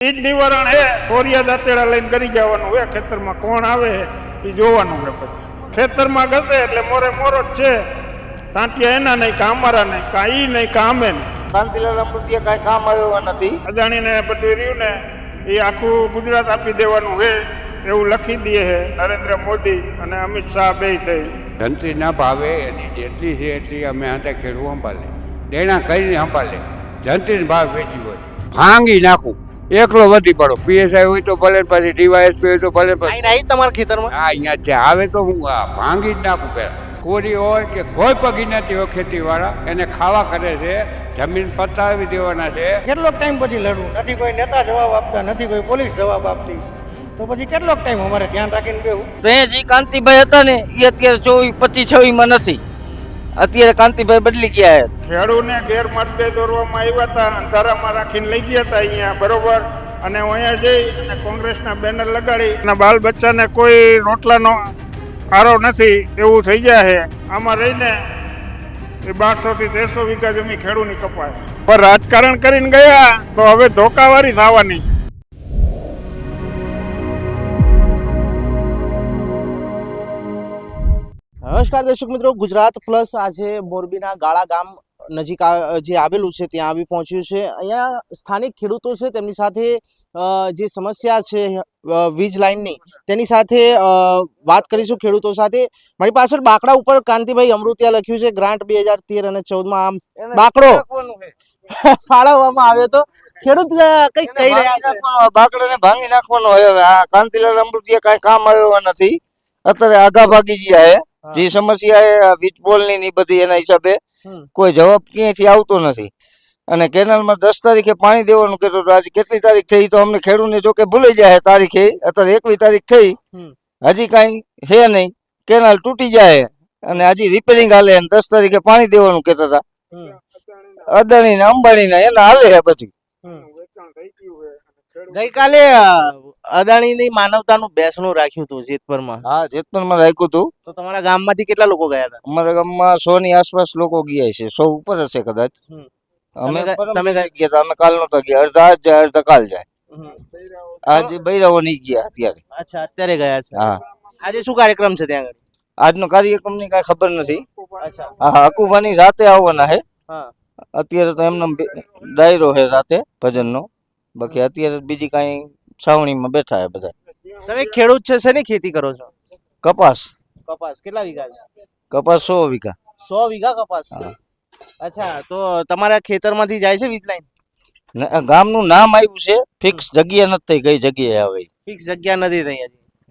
ઈ જ નિવારણ હે સોરિયા દાંતેડા લઈને કરી જવાનું હે ખેતરમાં કોણ આવે એ જોવાનું હે પછી ખેતરમાં ગસે એટલે મોરે મોરો જ છે તાંટિયા એના નહીં કાં અમારા નહીં કાં ઈ નહીં કાં અમે નહીં કાંતિલાલ અમૃતિયા કાંઈ કામ આવ્યો નથી અદાણીને બધું રહ્યું ને એ આખું ગુજરાત આપી દેવાનું હે એવું લખી દે છે નરેન્દ્ર મોદી અને અમિત શાહ બે થઈ ધનથી ના ભાવે એની જેટલી છે એટલી અમે હાથે ખેડવું સંભાળે દેણા કરીને સંભાળે ધનથી ભાવ વેચી હોય ભાંગી નાખું એકલો વધી પડો પીએસઆઈ હોય તો ભલે પછી ડીવાયએસપી હોય તો ભલે તમારા ખેતરમાં હા અહીંયા છે આવે તો હું ભાંગી જ નાખું પહેલાં કોરી હોય કે કોઈ પગી નથી હોય ખેતીવાળા એને ખાવા કરે છે જમીન પતાવી દેવાના છે કેટલો ટાઈમ પછી લડવું નથી કોઈ નેતા જવાબ આપતા નથી કોઈ પોલીસ જવાબ આપતી તો પછી કેટલો ટાઈમ અમારે ધ્યાન રાખીને બેવું તે જે કાંતિભાઈ હતા ને એ અત્યારે 24-25-26 નથી અત્યારે કાંતિભાઈ બદલી ગયા છે ખેડૂને ગેરમાર્ગે દોરવામાં આવ્યા હતા અંધારામાં રાખીને લઈ ગયા હતા અહીંયા બરોબર અને અહીંયા જઈ અને કોંગ્રેસના બેનર લગાડી અને બાલ બચ્ચાને કોઈ રોટલાનો આરો નથી એવું થઈ જાય છે આમાં રહીને એ 1200 થી 1300 વીઘા જમીન ખેડૂની કપાય પણ રાજકારણ કરીને ગયા તો હવે ધોકાવારી થવાની. નમસ્કાર દર્શક મિત્રો, ગુજરાત પ્લસ આજે મોરબીના ગાળા ગામ નજીક જે આવેલું છે ત્યાં આવી પહોંચ્યું છે. અહીંયા સ્થાનિક ખેડૂતો છે તેમની સાથે જે સમસ્યા છે વીજ લાઇનની તેની સાથે વાત કરીશું ખેડૂતો સાથે. મારી પાછળ બાકડા ઉપર કાંતિભાઈ અમૃતિયા લખ્યું છે ગ્રાન્ટ 2013 અને 14 આમ બાકડો ફાળવવામાં આવ્યો તો ખેડૂત કઈક કહી રહ્યા છે બાકડાને ભાંગી નાખવાનો હોય. હવે આ કાંતિલાલ અમૃતિયા કાંઈ કામ આવ્યો નથી અત્યારે આગા ભાગી ગયા છે જે સમસ્યા વીજ પોલની ની બધી એના હિસાબે કોઈ જવાબ ક્યાંયથી આવતો નથી અને કેનાલમાં 10 તારીખે પાણી દેવાનું કહેતો હતો. આજે કેટલી તારીખ થઈ તો અમને ખેડૂતને જો કે ભૂલી જાય તારીખે. અત્યારે 21 તારીખ થઈ હજી કાંઈ છે નહીં. કેનાલ તૂટી જાય અને હજી રિપેરિંગ હાલે 10 તારીખે પાણી દેવાનું કહેતા હતા. અદાણી ને અંબાણી ને એના હાલે છે બધું. ગઈકાલે અદાણીની માનવતાનું બેસણું રાખ્યું હતું જેતપુરમાં. હા, જેતપુરમાં રાખ્યું હતું. તો તમારા ગામમાંથી કેટલા લોકો ગયા હતા? અમારા ગામમાં 100 ની આસપાસ લોકો ગયા છે. 100 ઉપર હશે કદાચ. અમે ગયા હતા. અમે કાલ નતા ગયા. અડધા આજ જાય અડધા કાલ જાય. આજે બૈરાવો નહીં ગયા અત્યારે. અચ્છા, અત્યારે ગયા છે. હા. આજે શું કાર્યક્રમ છે ત્યાં આગળ? આજનો કાર્યક્રમ ની કઈ ખબર નથી. અચ્છા. હા, હકુભાની રાતે આવવાના છે. હા. અત્યારે તો એમનો ડાયરો છે રાતે ભજનનો. બાકી અત્યારે બીજી કઈ છાવણીમાં બેઠા છે બધા. તમે ખેડૂત છે, શેની ખેતી કરો છો? કપાસ. કપાસ કેટલા વીઘા છે? કપાસ 100 વીઘા. 100 વીઘા કપાસ છે. અચ્છા, તો તમારા ખેતરમાંથી જાય છે વીજ લાઈન? ગામનું નામ આવ્યું છે, ફિક્સ જગ્યા નથી થઈ. કઈ જગ્યાએ આવે ફિક્સ જગ્યા નથી થઈ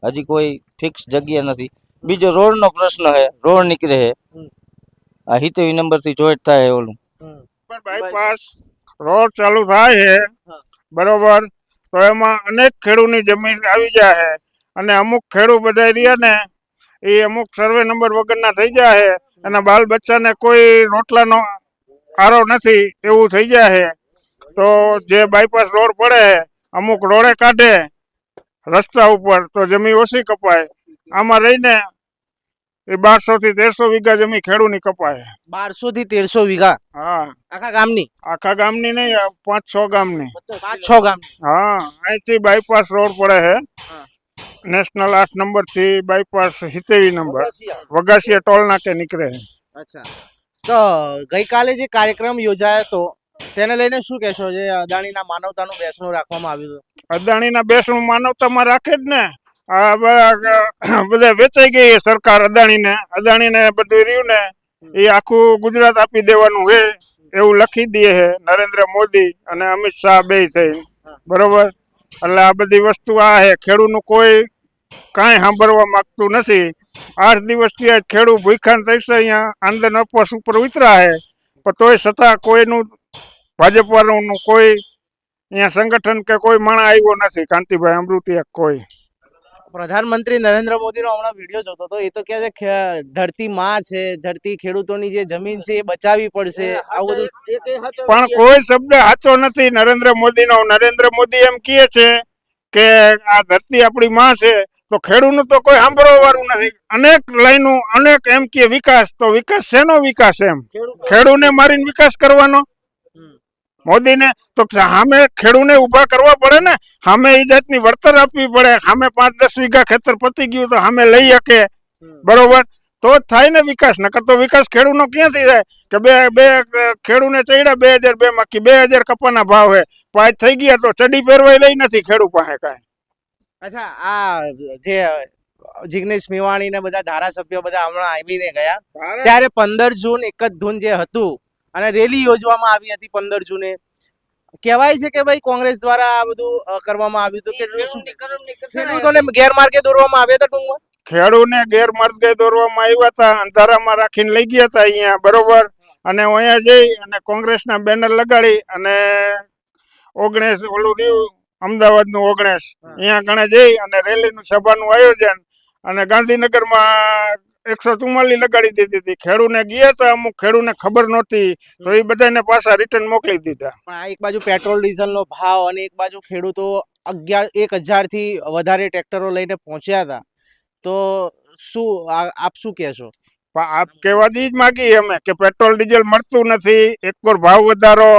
હજી કોઈ ફિક્સ જગ્યા નથી. બીજો રોડ નો પ્રશ્ન છે. રોડ નીકળે છે આ હિતવી નંબર થી જોઈન્ટ થાય ઓલું પણ બાયપાસ રોડ ચાલુ થાય છે બરોબર તો એમાં અનેક ખેડૂતની જમીન આવી જાય છે અને અમુક ખેડૂત બધા રહ્યા ને એ અમુક સર્વે નંબર વગરના થઈ જાય છે અને બાલ બચ્ચાને કોઈ રોટલાનો આરો નથી એવું થઈ જાય છે. તો જે બાયપાસ રોડ પડે અમુક રોડે કાઢે રસ્તા ઉપર તો જમીન ઓછી કપાય. આમાં રહીને એ 1200 થી 1300 વીઘા જમીન ખેડૂતની કપાય. 1200 થી 1300 વીઘા? હા. આખા ગામની? આખા ગામની નહીં, 5-6 ગામની. 5-6 ગામની? હા, અહીંથી બાયપાસ રોડ પડે છે નેશનલ 8 નંબર થી બાયપાસ હિતેવી નંબર વગાસિયા ટોલ નાકે નીકળે છે. અચ્છા, તો ગઈકાલે જે કાર્યક્રમ યોજાયો હતો તેને લઈને શું કહેશો? જે અદાણીના માનવતાનું બેસણું રાખવામાં આવ્યું હતું. અદાણીના બેસણું માનવતામાં રાખે જ ને. આ બધા વેચાઈ ગઈ સરકાર અદાણીને બધું રહ્યું ને એ આખું ગુજરાત આપી દેવાનું હે એવું લખી દે છે નરેન્દ્ર મોદી અને અમિત શાહ બે થઈ બરોબર. એટલે આ બધી વસ્તુ આ છે. ખેડૂતનું કોઈ કાંઈ સાંભળવા માંગતું નથી. 8 દિવસથી આજ ખેડૂત ભૂખાન થઈ છે. અહીંયા આંદોલન ઉપવાસ ઉપર ઉતરા છે પણ તોય છતાં કોઈનું ભાજપ વાળાનું કોઈ અહીંયા સંગઠન કે કોઈ માણસ આવ્યો નથી. કાંતિભાઈ અમૃતિયા કોઈ. પ્રધાનમંત્રી નરેન્દ્ર મોદીનો હમણાં વિડીયો જોતો હતો. એ તો કહે છે ધરતી માં છે, ધરતી ખેડૂતોની જે જમીન છે એ બચાવવી પડશે. આવું બધું પણ કોઈ શબ્દ સાચો નથી નરેન્દ્ર મોદીનો. નરેન્દ્ર મોદી એમ કહે છે કે આ ધરતી આપણી માં છે તો ખેડૂતનું તો કોઈ સાંભળવા વાળું નથી. અનેક લાઈનો અનેક એમ કે વિકાસ, તો વિકાસ શેનો વિકાસ? એમ ખેડૂતને મારીને વિકાસ કરવાનો? મોદીને તો સામે ખેડૂને ઊભા કરવા પડે ને, સામે એ જાતની વળતર આપવી પડે, સામે 5-10 વીઘા ખેતર પતી ગયું તો સામે લઈ શકે, બરોબર, તો જ થાય ને વિકાસ. નકર તો વિકાસ ખેડૂનો ક્યાંથી થાય કે બે ખેડૂને ચડ્યા 2002 માં કે 2000 કપાના ભાવ હે, પાંચ થઈ ગયા તો ચડી પહેરવાય લઈ નથી ખેડૂ પાસે કાંઈ. અચ્છા, આ જે જિગ્નેશ મેવાણી ને બધા ધારાસભ્યો બધા હમણાં આવીને ગયા, ત્યારે 15 જૂન એક જ ધૂન જે હતું અને રેલી યોજવામાં આવી હતી 15 જૂને, કહેવાય છે કે ભાઈ કોંગ્રેસ દ્વારા આ બધું કરવામાં આવ્યું હતું કે ખેડૂતોને ગેરમાર્ગે દોરવામાં આવ્યા હતા. ટૂંકમાં ખેડૂને ગેરમાર્ગે દોરવામાં આવ્યા હતા, અંધારામાં રાખીને લઈ ગયા હતા અહીંયા, બરોબર, અને અહીંયા જઈ અને કોંગ્રેસના બેનર લગાડી અને 19 ઓલું રહ્યું અમદાવાદનું 19 અહીંયા કણે જઈ અને રેલીનું સભાનું આયોજન અને ગાંધીનગરમાં 144 લગાડી દીધી હતી. ખેડૂને ગયા હતા, અમુક ખેડૂને ખબર નહોતી તો એ બધાને પાછા રિટર્ન મોકલી દીધા. પણ આ એક બાજુ પેટ્રોલ ડીઝલનો ભાવ અને એક બાજુ ખેડૂતો 1000 થી વધારે ટ્રેક્ટરો લઈને પહોંચ્યા હતા, તો શું આપ શું કહેશો? આપ કહેવા જ માગી અમે કે પેટ્રોલ ડીઝલ મળતું નથી, એક કોર ભાવ વધારો,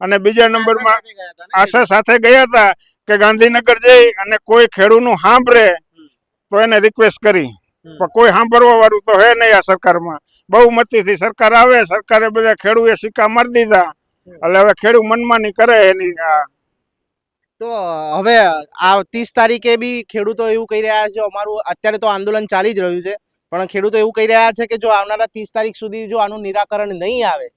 અને બીજા નંબરમાં આશા સાથે ગયા હતા કે ગાંધીનગર જઈ અને કોઈ ખેડૂતનું સાંભળે તો એને રિક્વેસ્ટ કરી, પણ કોઈ સાંભળવા વાળું તો હે નહીં આ સરકારમાં. બહુમતીથી સરકાર આવે, સરકારે બધા ખેડૂએ સિક્કા મારી દીધા, એટલે હવે ખેડૂત મનમાની કરે એની. તો હવે આ 30 તારીખે બી ખેડૂતો એવું કહી રહ્યા છે, અમારું અત્યારે તો આંદોલન ચાલી જ રહ્યું છે, પણ ખેડૂતો એવું કહી રહ્યા છે કે જો આવનારા 30 તારીખ સુધી જો આનું નિરાકરણ નહીં આવે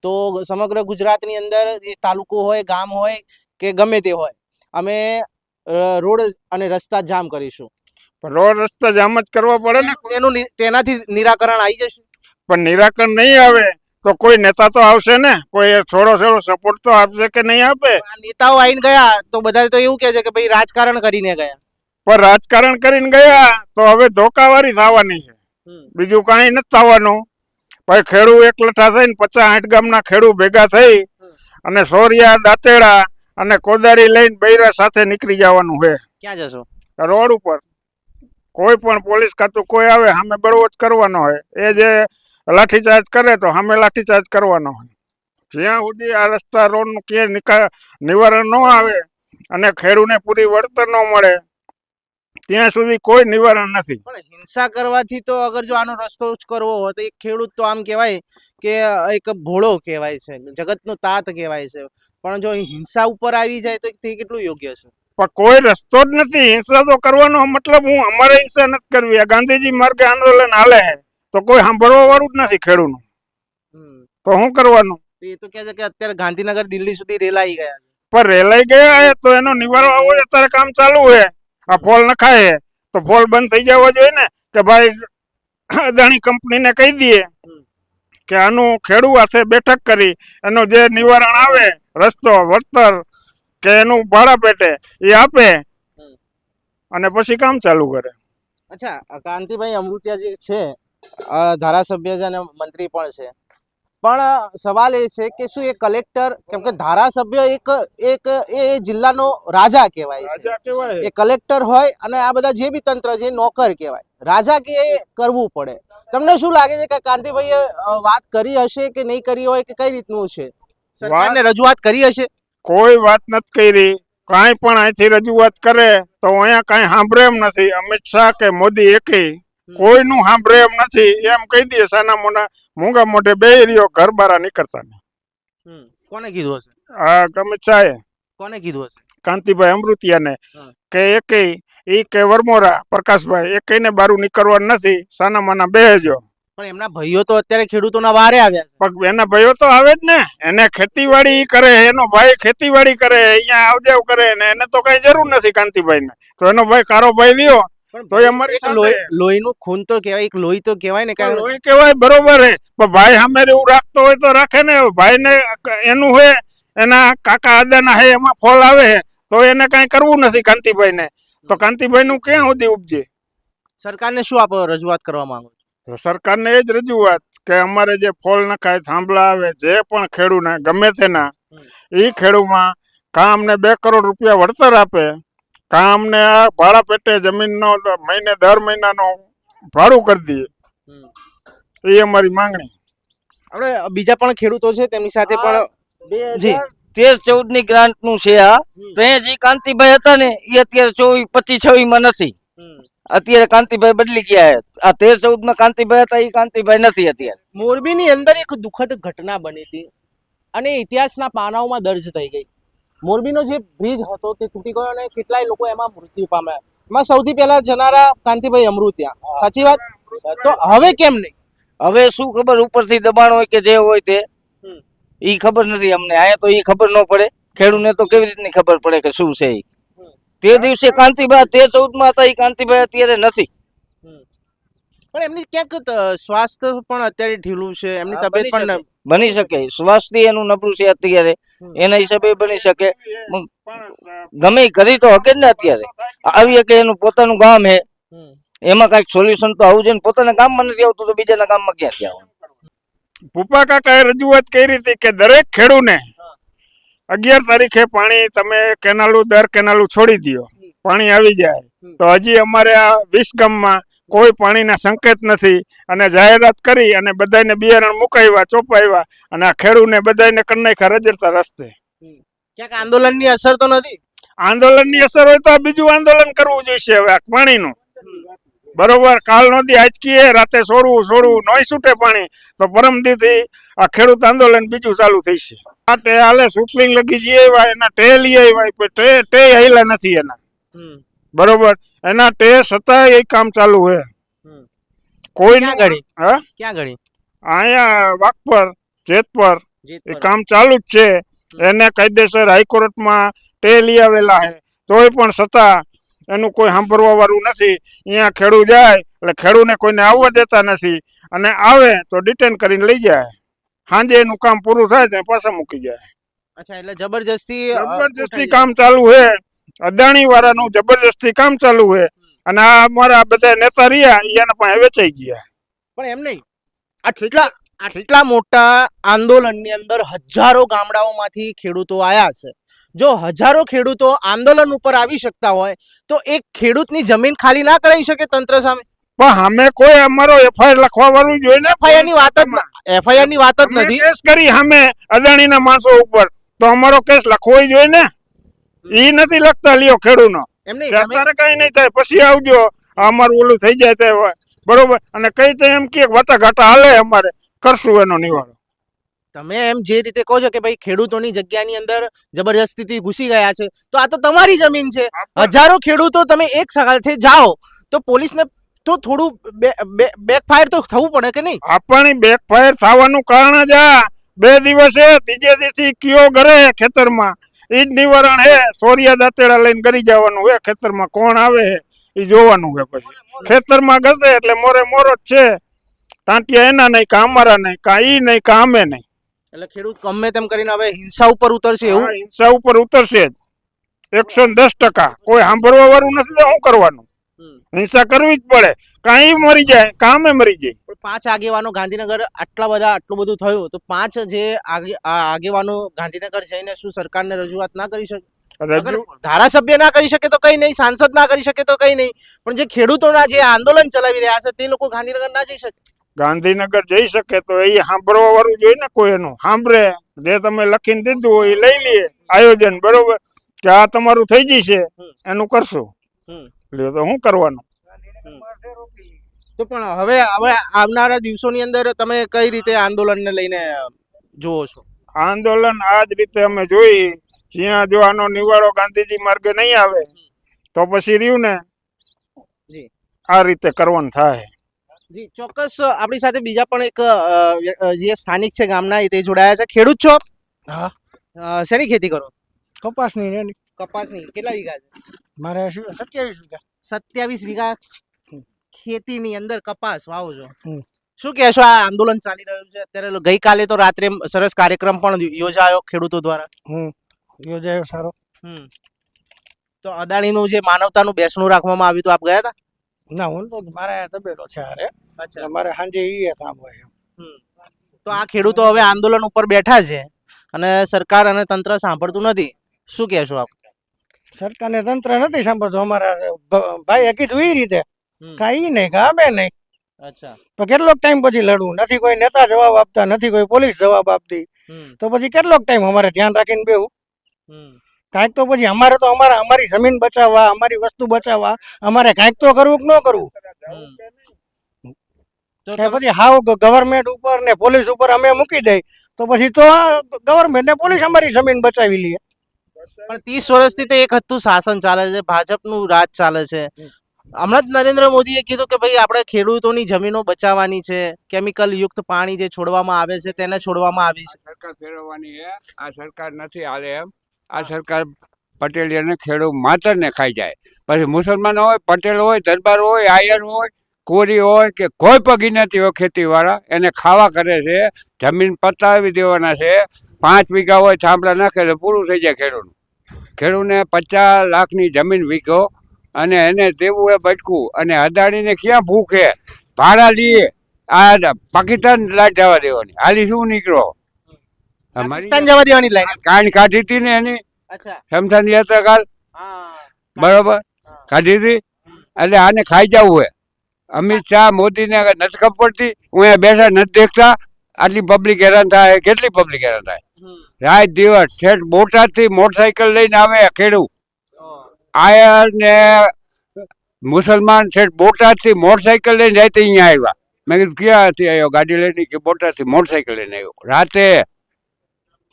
તો સમગ્ર ગુજરાતની અંદર જે તાલુકો હોય, ગામ હોય કે ગમે તે હોય, અમે રોડ અને રસ્તા જામ કરીશું. રોડ રસ્તા જામ જ કરવા પડે ને, તેનાથી નિરાકરણ આવી જશે. પણ નિરાકરણ નહીં આવે તો કોઈ નેતા તો આવશે ને, કોઈ થોડો સપોર્ટ તો આપશે કે નહીં આપે? નેતાઓ આવીને ગયા તો બધા તો એવું કહે છે કે ભાઈ રાજકારણ કરીને ગયા, પણ રાજકારણ કરીને ગયા તો હવે ધોકાવારી થવાની છે, બીજું કાંઈ નથી થવાનું. ભાઈ ખેડૂ એકલઠા થઈને 50-60 ગામના ખેડૂ ભેગા થઈ અને સોરિયા, દાંતેડા અને કોદારી લઈને બૈરા સાથે નીકળી જવાનું છે. ક્યાં જશો? રોડ ઉપર. કોઈ પણ પોલીસ ખાતું કોઈ આવે સામે બળવો જ કરવાનો હોય, એ જે લાઠીચાર્જ કરે તો સામે લાઠીચાર્જ કરવાનો હોય. જ્યાં સુધી આ રસ્તા રોડનું ક્યાંય નિવારણ ન આવે અને ખેડૂને પૂરી વળતર ન મળે ત્યાં સુધી કોઈ નિવારણ નથી. પણ હિંસા કરવાથી તો અગર જો આનો રસ્તો જ કરવો હોય તો એક ખેડૂત તો આમ કહેવાય કે એક ભોળો કહેવાય છે, જગતનો તાત કહેવાય છે, પણ જો હિંસા ઉપર આવી જાય તો તે કેટલું યોગ્ય છે? પણ કોઈ રસ્તો જ નથી. હિંસા તો કરવાનો મતલબ અમારે હિંસા નથી કરવી. આ ગાંધીજી માર્ગે આંદોલન હાલે છે તો કોઈ સાંભળવા વાળું જ નથી ખેડૂતનું, તો શું કરવાનું? એ તો કહે છે કે અત્યારે ગાંધીનગર દિલ્હી સુધી રેલાઈ ગયા છે. પણ રેલાઈ ગયા છે તો એનો નિવારણ આવો અત્યારે કામ ચાલુ છે. આ ફોલ નખાય તો ફોલ બંધ થઈ જવા જોઈએ ને, કે ભાઈ અદાણી કંપનીને કહી દઈએ કે આનું ખેડૂત હાથે બેઠક કરી એનું જે નિવારણ આવે, રસ્તો, વળતર કે એનું ભાડા પેટે એ આપે અને પછી કામ ચાલુ કરે. અચ્છા, કાંતિભાઈ અમૃતિયા જે છે ધારાસભ્ય છે અને મંત્રી પણ છે, પણ સવાલ એ છે કે શું એ કલેક્ટર, કેમ કે ધારાસભ્ય એક એ જિલ્લાનો રાજા કહેવાય છે, રાજા કહેવાય. એ કલેક્ટર હોય અને આ બધા જે બી તંત્ર છે નોકર કહેવાય, રાજા કે કરવું પડે. તમને શું લાગે છે કે કાંતિભાઈએ વાત કરી હશે કે નહીં કરી હોય, કે કઈ રીતનું છે? સરકારને રજૂઆત કરી હશે? કોઈ વાત નથી કરી. કાંઈ પણ અહીંથી રજૂઆત કરે તો અહીંયા કાંઈ સાંભળે એમ નથી. અમિત શાહ કે મોદી એકેય કોઈનું સાંભળે એમ નથી. એમ કહી દે સાના મોના મૂંગા મોઢે બેહી રહ્યો, ઘર બારા નીકળતા નહીં. કોને કીધું હશે? હા, અમિત શાહે. કોને કીધું હશે? કાંતિભાઈ અમૃતિયાને કે એકેય ઈ કે વરમોરા પ્રકાશભાઈ એકેયને બારું નીકળવાનું નથી, સાના માના બેહજો. પણ એમના ભાઈઓ તો અત્યારે ખેડૂતોના વારે આવ્યા છે. પણ એના ભાઈઓ તો આવે જ ને, એને ખેતીવાડી કરે, એનો ભાઈ ખેતીવાડી કરે, અહીંયા આવજાવ કરે ને એને તો કઈ જરૂર નથી કાંતિભાઈને. તો એનો ભાઈ કારો ભાઈ લ્યો તો અમારી લોહીનું ખૂન તો કહેવાય, એક લોહી તો કહેવાય ને, લોહી કહેવાય, બરોબર હે. પણ ભાઈ સામે એવું રાખતો હોય તો રાખે ને. ભાઈને એનું હોય, એના કાકા આદાના હે, એમાં ફોલ આવે તો એને કઈ કરવું નથી કાંતિભાઈને. તો કાંતિભાઈ નું ક્યાં સુધી ઉપજે? સરકારને શું આપ રજૂઆત કરવા માંગો છો? સરકારને એ જ રજૂઆત કે અમારે જે ફોલ નખાય, થાંભલા આવે, જે પણ ખેડૂને ગમે તેના, એ ખેડૂમાં કામને 2 કરોડ રૂપિયા વળતર આપે, કામને આ ભાડા પેટે જમીનનો મહિને દર મહિનાનો ભાડું કરી દઈએ, એ અમારી માંગણી. આપણે બીજા પણ ખેડૂતો છે તેમની સાથે પણ જી 13-14 ની ગ્રાન્ટ નું છે આ. તો એ જે કાંતિભાઈ હતા ને એ અત્યારે 24-25-26 માં નથી. અત્યારે કાંતિભાઈ બદલી ગયા છે. આ 13-14 માં કાંતિભાઈ હતા, એ કાંતિભાઈ નથી અત્યારે. મોરબીની અંદર એક દુઃખદ ઘટના બની હતી અને ઇતિહાસના પાનાઓમાં દર્જ થઈ ગઈ. મોરબીનો જે બ્રિજ હતો તે તૂટી ગયો અને કેટલાય લોકો એમાં મૃત્યુ પામ્યા. એમાં સૌથી પહેલા જનારા કાંતિભાઈ અમૃતિયા. સાચી વાત? તો હવે કેમ નહીં? હવે શું ખબર ઉપરથી દબાણ હોય કે જે હોય તે ઈ ખબર નથી અમને. આયા તો ઈ ખબર ન પડે. ખેડૂતને તો કેવી રીતની ખબર પડે કે શું છે ઈ. તે દિવસે કાંતિભાઈ 13-14 માં હતા, ઈ કાંતિભાઈ અત્યારે નથી. પણ એમની ક્યાંક સ્વાસ્થ્ય પણ અત્યારે ઢીલું છે, એમની તબિયત પણ બની શકે સ્વાસ્થ્ય એનું નબળું છે અત્યારે, એના હિસાબે બની શકે. ગમે ઈ કરી તો હકે જ ને અત્યારે. આવી કે એનું પોતાનું ગામ હે, એમાં કઈક સોલ્યુશન તો આવું છે ને. પોતાના ગામમાં નથી આવતું તો બીજાના ગામમાં ક્યાંથી આવવાનું? ભૂપા કાકાએ રજૂઆત કરી હતી કે દરેક ખેડૂને 11 તારીખે પાણી તમે કેનાલું દર કેનાલું છોડી દો, પાણી આવી જાય. તો હજી અમારે આ 20 ગામમાં કોઈ પાણીના સંકેત નથી અને જાહેરાત કરી અને બધાને બિયારણ મુકાવ્યા, ચોપાવ્યા અને આ ખેડૂને બધાને કરી નાખ્યા રજડતા રસ્તે. ક્યાંક આંદોલનની અસર તો નથી? આંદોલનની અસર હોય તો આ બીજું આંદોલન કરવું જોઈશે હવે આ પાણીનું. બરોબર, કાલ નદી આંચકીએ રાતે છોડવું નહીં છૂટે પાણી તો પરમદીથી આ ખેડૂત આંદોલન બીજું ચાલુ થશે. આ ટે હાલે સુપલિંગ લગી જઈએ એના ટે લઈ આવ્યા, ટે હાઈલા નથી એના. બરોબર, એના ટે છતાં એ કામ ચાલુ હે. કોઈ ક્યાં ગળી? હા, ક્યાં ગળી? અહીંયા વાઘપર જેતપર એ કામ ચાલુ જ છે. એને કાયદેસર હાઈકોર્ટમાં ટે લઈ આવેલા છે, તોય પણ છતાં એનું કોઈ સાંભળવા વાળું નથી. અહીંયા ખેડૂત જાય એટલે ખેડૂતને કોઈને આવવા દેતા નથી અને આવે તો ડિટેન કરીને લઈ જાય. સાંજે એનું કામ પૂરું થાય તો પાછા મૂકી જાય. અચ્છા, એટલે જબરજસ્તી કામ ચાલુ છે. અદાણી વાળાનું જબરજસ્તી કામ ચાલુ છે અને આ અમારા બધા નેતા રહ્યા એના પાસે વેચાઈ ગયા. પણ એમ નહીં, આટલા મોટા આંદોલનની અંદર હજારો ગામડાઓમાંથી ખેડૂતો આયા છે. જો હજારો ખેડૂતો આંદોલન ઉપર આવી શકતા હોય તો એક ખેડૂતની જમીન ખાલી ના કરાવી શકે તંત્ર સામે? પણ અમે કોઈ અમારો એફઆઈઆર લખવા વાળું જોઈએ ને. એફઆઈઆર ની વાત જ નથી. કેસ કરી અમે અદાણીના માણસો ઉપર તો અમારો કેસ લખવો જોઈએ ને. ઈ નથી લખતા લ્યો ખેડૂનો. એમ નહીં, અત્યારે કઈ નહીં થાય, પછી આવજો અમારું ઓલું થઈ જાય તે બરોબર. અને કઈ તો એમ કે વાટાઘાટા હાલે અમારે કરશું એનો નિવાડો. તમે એમ જે રીતે કહો છો કે ભાઈ ખેડૂતોની જગ્યાની અંદર જબરજસ્તીથી ઘૂસી ગયા છે, તો આ તો તમારી જમીન છે. હજારો ખેડૂતો તમે એક સાથે જાઓ તો પોલીસને તો થોડું બેકફાયર તો થવું પડે કે નહીં? આપણી બેકફાયર થવાનું કારણ જ આ 2 દિવસે ત્રીજે દિવસથી કયો ઘરે ખેતરમાં ઈ જ નિવારણ હે. સોરિયા દાંતેડા લઈને કરી જવાનું હે ખેતરમાં. કોણ આવે હે એ જોવાનું હે. પછી ખેતરમાં ઘસે એટલે મોરે મોરો જ છે. ટાંટિયા એના નહીં, કા અમારા નહીં, કા ઈ નહીં, કા અમે નહીં. એટલે ખેડૂત ગમે તેમ કરીને હવે હિંસા ઉપર ઉતરશે એવું? હિંસા ઉપર ઉતરશે જ 110%. કોઈ સાંભળવા વાળું નથી તો શું કરવાનું? હિંસા કરવી જ પડે. કાંઈ મરી જાય, કામે મરી જાય. 5 આગેવાનો ગાંધીનગર આટલું બધું થયું તો 5 જે આગેવાનો ગાંધીનગર જઈને શું સરકારને રજૂઆત ના કરી શકે? ધારાસભ્ય ના કરી શકે તો કઈ નહીં, સાંસદ ના કરી શકે તો કઈ નહીં, પણ જે ખેડૂતોના જે આંદોલન ચલાવી રહ્યા છે તે લોકો ગાંધીનગર ના જઈ શકે? ગાંધીનગર જઈ શકે તો એ સાંભળવા વાળું જોઈએ ને. કોઈ એનું સાંભળે. જે તમે લખીને દીધું હોય એ લઈ લઈએ આયોજન, બરોબર, કે આ તમારું થઈ જશે એનું કરશું. એટલે તો શું કરવાનું? તો પણ હવે આવનારા દિવસોની અંદર તમે કઈ રીતે આંદોલનને લઈને જુઓ છો? આંદોલન આ જ રીતે અમે જોઈ. જ્યાં જો આનો નિવાડો ગાંધીજી માર્ગે નહીં આવે તો પછી રહ્યું ને આ રીતે કરવાનું થાય. જી ચોક્કસ. આપણી સાથે બીજા પણ એક જે સ્થાનિક છે ગામના તે જોડાયા છે. ખેડૂત છો? હા. શેની ખેતી કરો? કપાસની રેડી. કપાસની. કેટલા વીઘા છે? મારે 27 વીઘા. 27 વીઘા ખેતીની અંદર કપાસ વાવો છો. શું કહેશો? આ આંદોલન ચાલી રહ્યું છે અત્યારે. ગઈકાલે તો રાત્રે સરસ કાર્યક્રમ પણ યોજાયો ખેડૂતો દ્વારા. યોજાયો સારો. તો અદાણીનું જે માનવતાનું બેસણું રાખવામાં આવ્યું તો આપ ગયા હતા? ના, હું તો મારે તબેલો છે હારે. અચ્છા. મારે સાંજે ઈ કામ હોય. તો આ ખેડૂતો હવે આંદોલન ઉપર બેઠા છે અને સરકાર અને તંત્ર સાંભળતું નથી. શું કહેશો આપ? સરકારને તંત્ર નથી સાંભળતું. અમારા ભાઈ કીધું એ રીતે કાંઈ નહીં, કામે નહીં. અચ્છા. તો કેટલોક ટાઈમ પછી લડવું? નથી કોઈ નેતા જવાબ આપતા, નથી કોઈ પોલીસ જવાબ આપતી. તો પછી કેટલોક ટાઈમ અમારે ધ્યાન રાખીને બેવું કાંઈક તો પછી અમારે તો અમારી જમીન બચાવવા અમારી વસ્તુ બચાવવા અમારે કાંઈક તો કરવું કે ન કરવું કે પછી હાવ ગવર્મેન્ટ ઉપર ને પોલીસ ઉપર અમે મૂકી દઈ તો પછી તો ગવર્મેન્ટ ને પોલીસ અમારી જમીન બચાવી લે. પણ 30 વર્ષથી તો એક હતું શાસન ચાલે છે, ભાજપનું રાજ ચાલે છે. હમણાં જ નરેન્દ્ર મોદીએ કીધું કે ભાઈ આપણે ખેડૂતોની જમીનો બચાવવાની છે, કેમિકલ યુક્ત પાણી જે છોડવામાં આવે છે તેને છોડવામાં આવી છે. સરકાર ફેરવવાની છે. આ સરકાર નથી હાલે એમ. આ સરકાર પટેલિયાને ખેડૂત માત્ર ને ખાઈ જાય. પછી મુસલમાન હોય, પટેલ હોય, દરબાર હોય, આયર હોય, કોરી હોય કે કોઈ પણ જ્ઞાતિ હોય ખેતીવાળા એને ખાવા કરે છે. જમીન પતાવી દેવાના છે. 5 વીઘા હોય થાંભલા નાખે એટલે પૂરું થઈ જાય ખેડૂતનું. ખેડૂતને 50 લાખની જમીન વીઘો અને એને દેવું એ બચકું. અને અદાણીને ક્યાં ભૂખે ભાડા લઈએ. આ પાકિસ્તાન લાટ જવા દેવાની હાલી શું નીકળો પાકિસ્તાન જવા દેવાની લાઈન. કાન કાઢી હતી ને એની અચ્છા. સમથાની યાત્રા કાલ બરોબર કાઢી હતી. એટલે આને ખાઈ જવું હોય. અમિત શાહ મોદીને નથી ખબર પડતી. હું અહીંયા બેઠા નથી દેખતા. આટલી પબ્લિક હેરાન થાય. કેટલી પબ્લિક હેરાન થાય રાત દિવસ. ઠેઠ બોટાદથી મોટરસાઇકલ લઈને આવે ખેડૂત. આયર ને મુસલમાન ઠેઠ બોટાદથી મોટરસાઇકલ લઈને જાય અહીંયા આવ્યા. મેં કીધું ક્યાંથી આવ્યો ગાડી લઈને કે બોટાદથી મોટરસાઇકલ લઈને આવ્યો રાતે.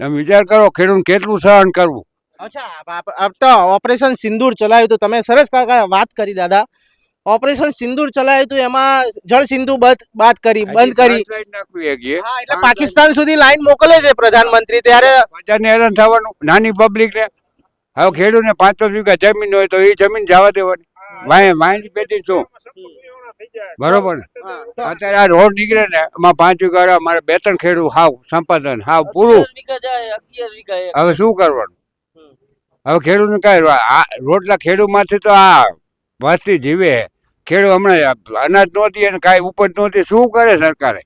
તમે વિચાર કરો ખેડૂત કેટલું સહન કરવું. અચ્છા, अब तो ઓપરેશન સિંદૂર ચલાવ્યું તો તમે સરસ કાકા વાત કરી દાદા. ઓપરેશન સિંદૂર ચલાવ્યું તો એમાં જળ સિંધુ બંધ કરી. હા, એટલે પાકિસ્તાન સુધી લાઈન મોકલે છે પ્રધાનમંત્રી. ત્યારે બધાને હેરાન થવાનું. નાની પબ્લિક ને હવે ખેડૂતને 5 વીઘા જમીન હોય તો એ જમીન જવા દેવાની. વાંય પેટી શું બરોબર ને. અત્યારે આ રોડ નીકળે ને એમાં 5 વીઘા અમારે 2-3 ખેડૂત હાવ સંપાદન હાવ પૂરું. હવે શું કરવાનું? હવે ખેડૂતને કાંઈ રોટલા ખેડૂતમાંથી તો આ વસ્તી જીવે. ખેડૂત હમણાં અનાજ નહોતી અને કાંઈ ઉપજ નહોતી. શું કરે સરકારે?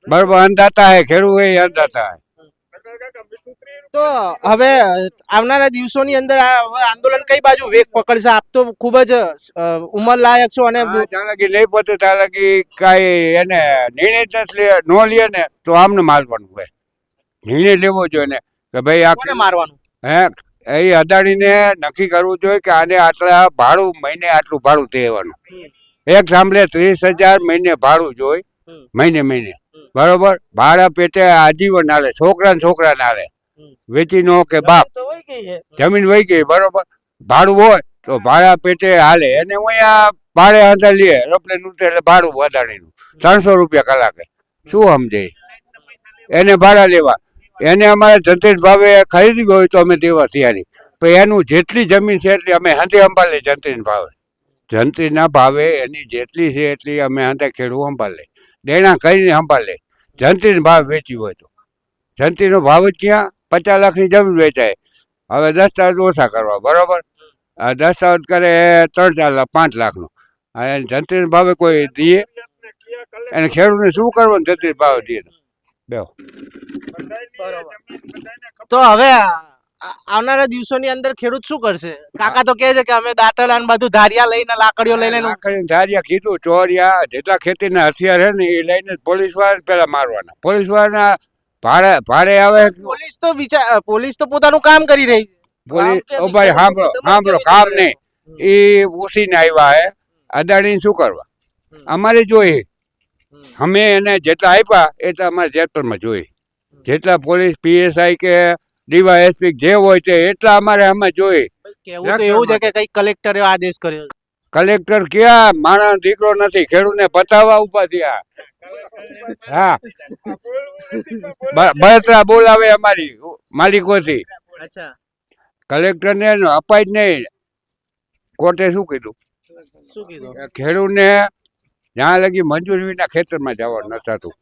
બરોબર અન્નદાતા હે ખેડૂત એ અન્નદાતા હે. તો હવે આવનારા દિવસોની અંદર આ આંદોલન કઈ બાજુ વેગ પકડશે? આપ તો ખૂબ જ ઉંમર લાયક છો અને ત્યાં લગી નહીં પતે ત્યાં લગી કાંઈ એને નિર્ણય ન લે ને તો આમને મારવાનું હોય. નિર્ણય લેવો જોઈએ ને કે ભાઈ આ મારવાનું. એ અદાણીને નક્કી કરવું જોઈએ કે આને આટલા ભાડું મહિને આટલું ભાડું દેવાનું. એક સાંભળે 30,000 મહિને ભાડું જોઈએ. મહિને બરોબર. ભાડા પેટે આજીવન હાલે. છોકરા હાલે. વેચી નો કે બાપ જમીન વહી ગઈ બરોબર. ભાડું હોય તો ભાડા પેટે હાલે. એને હું અહીંયા ભાડે હાથા લે એરોપ્લેન ઉતરે એટલે ભાડું અદાણીનું 300 રૂપિયા કલાકે. શું સમજે? એને ભાડા લેવા. એને અમારે જંતેશ ભાવે ખરીદી હોય તો અમે દેવા તૈયારી. પણ એનું જેટલી જમીન છે એટલી અમે હાથે સંભાળે. જંતેશના ભાવે એની જેટલી છે એટલી અમે હાથે ખેડૂત સંભાળે. દેણા કરીને સંભાળે. જંતેશ ભાવ વેચી હોય તો. જંતેશનો ભાવ જ ક્યાં? 50 લાખની જમીન વેચાય. હવે દસ્તાવેજ ઓછા કરવા બરોબર. દસ્તાવેજ કરે 3-4 લાખ 5 લાખનો. જંતેશ ભાવે કોઈ દે? એને ખેડૂતને શું કરવાનું? જંતેશ ભાવે દે તો હવે આવનારા દિવસોની અંદર ખેડૂત શું કરશે? કાકા તો કહે છે કે અમે દાંતરડા ને બધું ધારિયા લઈને લાકડીઓ લઈને ધારિયા કીધું ચોરિયા જેટલા ખેતીના હથિયાર છે ને એ લઈને પોલીસ વાળા પેલા મારવાના. પોલીસ વાળાના ભાડે આવે. પોલીસ તો પોતાનું કામ કરી રહી છે. પોલીસ સાંભળો કામ નહીં. એ ઉસીને આવ્યા હે. અદાણી શું કરવા? અમારે જોઈએ. અમે એને જેટલા આપ્યા એટલા અમારે જેટલામાં જોઈએ. જેટલા પોલીસ PSI કે DYSP જે હોય તે એટલા અમારે અમે જોઈએ. કેવું તો એવું છે કે કઈ કલેક્ટરે આદેશ કર્યો. કલેક્ટર ક્યાં? માણસ દીકરો નથી. ખેડૂતને બતાવવા ઉભા થયા. હા બળતરા બોલાવે અમારી માલિકોથી. કલેક્ટરને અપાય જ નહીં. કોર્ટે શું કીધું? ખેડૂતને જ્યાં લગી મંજૂરી વિના ખેતરમાં જવાનું નથી થતું.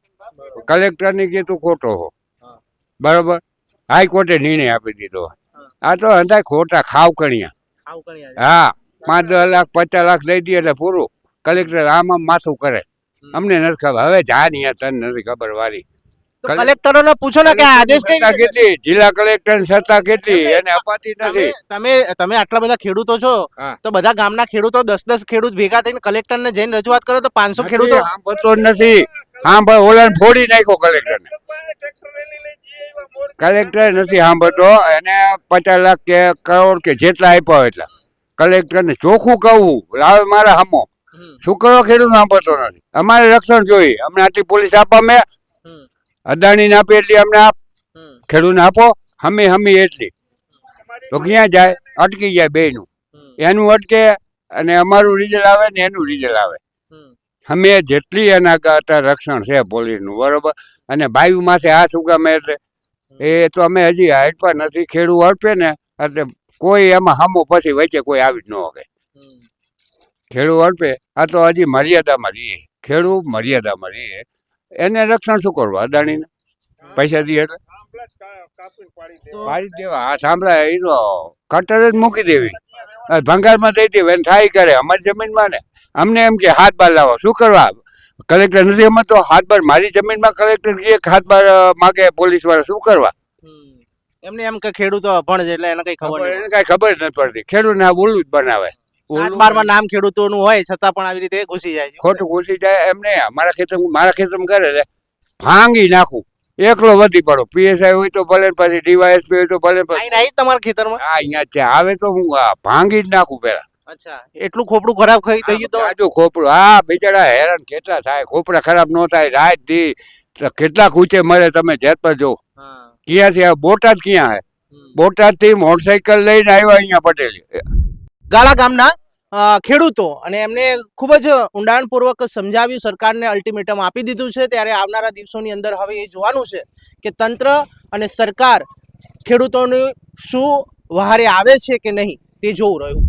કલેક્ટરને કીધું ખોટો હો બરોબર. હાઈકોર્ટે નિર્ણય આપી દીધો. આ તો અંદાજ ખોટા ખાવકણિયા. હા 5-10 લાખ 50 લાખ દઈ દે એટલે પૂરું. કલેક્ટર આમાં માથું કરે. અમને નથી ખબર. હવે જાની તને નથી ખબર વારી. કલેક્ટરોને પૂછો ને કે આદેશ કેટલી જિલ્લા કલેક્ટર સત્તા કેટલી એને અપાતી નથી. તમે આટલા બધા ખેડૂતો છો તો બધા ગામના ખેડૂતો 10-10 ખેડૂત ભેગા થઈને કલેક્ટરને જઈને રજૂઆત કરો તો 500 ખેડૂતો સાંભળતો જ નથી. હા ભાઈ ઓલાને ફોડી નાખ્યો કલેક્ટરને. કલેક્ટર નથી સાંભળતો. એને 50 લાખ કે કરોડ કે જેટલા આપ્યા એટલા કલેક્ટરને ચોખ્ખું કહું લાવે મારા હામો. શું કરો ખેડૂત સાંભળતો નથી. અમારે રક્ષણ જોઈએ. અમને આટલી પોલીસ આપવા મેં અદાણીને આપી એટલી અમને આપ. ખેડૂતને આપો હમી એટલી તો ક્યાં જાય? અટકી જાય બેયનું. એનું અટકે અને અમારું રિઝલ્ટ આવે ને એનું રિઝલ્ટ આવે. અમે જેટલી એના અત્યારે રક્ષણ છે પોલીસનું બરોબર. અને બાયુ માથે હાથ ઉગામે એટલે એ તો અમે હજી હટવા નથી. ખેડૂત હટપે ને એટલે કોઈ એમાં હામો પછી વચ્ચે કોઈ આવી જ ન શકે. ખેડૂત હટપે આ તો હજી મર્યાદામાં રહીએ. ખેડૂત મર્યાદામાં રહીએ. એને રક્ષણ શું કરવું? અદાણીને પૈસા દઈએ એટલે પાડી દેવા. આ સાંભળાય એ તો કટર જ મૂકી દેવી. ભંગારમાં દઈ દેવી એને થાય કરે. અમારી જમીનમાં ને અમને એમ કે હાથ બાર લાવો. શું કરવા? કલેક્ટર નથી સમજતો. હાથ બાર મારી જમીનમાં કલેક્ટર એક હાથ બાર માગે પોલીસ વાળા. શું કરવા? એમને એમ કે ખેડૂતો અભણ છે એટલે એને કઈ ખબર એને કઈ ખબર જ નથી પડતી. ખેડૂતને આ બોલું જ બનાવે. 7-12 નામ ખેડૂતોનું હોય છતાં પણ આવી રીતે ઘૂસી જાય છે. ખોટું ઘૂસી જાય એમને. મારા ખેતરમાં કરે એટલે ભાંગી નાખું. એકલો વધી પડો. પીએસઆઈ હોય તો ભલે, પછી ડીવાયએસપી હોય તો ભલે. નહીં તમારા ખેતરમાં અહીંયા છે આવે તો હું ભાંગી જ નાખું પેલા. અચ્છા એટલું ખોપડું ખરાબ થઈ ગયું તો આજુ ખોપડું. હા બિચારા હેરાન કેટલા થાય. ખોપડા ખરાબ ન થાય રાત દી કેટલાક ઊંચે મળે. તમે જેત પર જો ક્યાંથી આવે. બોટાદ ક્યાં હે? બોટાદ થી મોટરસાયકલ લઈને આવ્યા અહીંયા પટેલી. ગાળા ગામના ખેડૂતો અને એમને ખૂબ જ ઊંડાણપૂર્વક સમજાવ્યું. સરકારને અલ્ટિમેટમ આપી દીધું છે. ત્યારે આવનારા દિવસોની અંદર હવે એ જોવાનું છે કે તંત્ર અને સરકાર ખેડૂતોને શું વહારે આવે છે કે નહીં તે જોવું રહ્યું.